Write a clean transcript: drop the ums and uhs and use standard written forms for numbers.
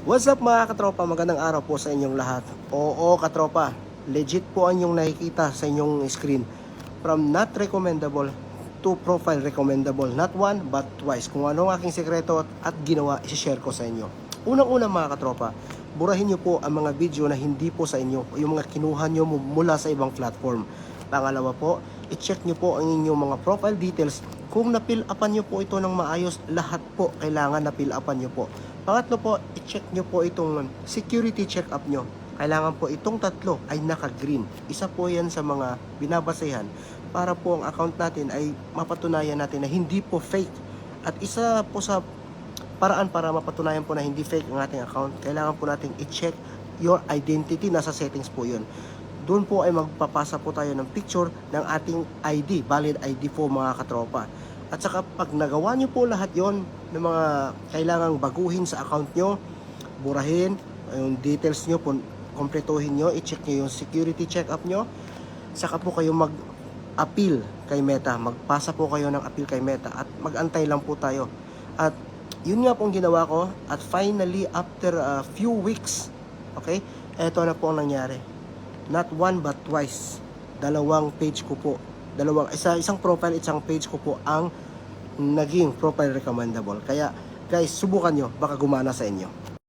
What's up mga katropa? Magandang araw po sa inyong lahat. Oo katropa, legit po ang inyong nakikita sa inyong screen. From not recommendable to profile recommendable. Not one but twice. Kung ano ang aking sekreto at ginawa, isi-share ko sa inyo. Unang-una mga katropa, burahin nyo po ang mga video na hindi po sa inyo. Yung mga kinuha nyo mula sa ibang platform. Pangalawa po, i-check nyo po ang inyong mga profile details. Kung na-fill-upan nyo po ito ng maayos, lahat po kailangan na-fill-upan nyo po. Pangatlo po, i-check nyo po itong security check-up nyo. Kailangan po itong tatlo ay naka-green. Isa po yan sa mga binabasehan para po ang account natin ay mapatunayan natin na hindi po fake. At isa po sa paraan para mapatunayan po na hindi fake ang ating account, kailangan po natin i-check your identity. Nasa settings po yun. Doon po ay magpapasa po tayo ng picture ng ating ID, valid ID po mga katropa. At saka pag nagawa nyo po lahat yon ng mga kailangang baguhin sa account nyo, burahin, yung details nyo, kompletuhin nyo, i-check nyo yung security check-up nyo, saka po kayo mag-appeal kay Meta. Magpasa po kayo ng appeal kay Meta at mag-antay lang po tayo. At yun nga pong ginawa ko at finally after a few weeks, okay, eto na po ang nangyari. Not one but twice. Dalawang page ko po. Isang profile, isang page ko po ang naging profile recommendable. Kaya guys, subukan nyo, baka gumana sa inyo.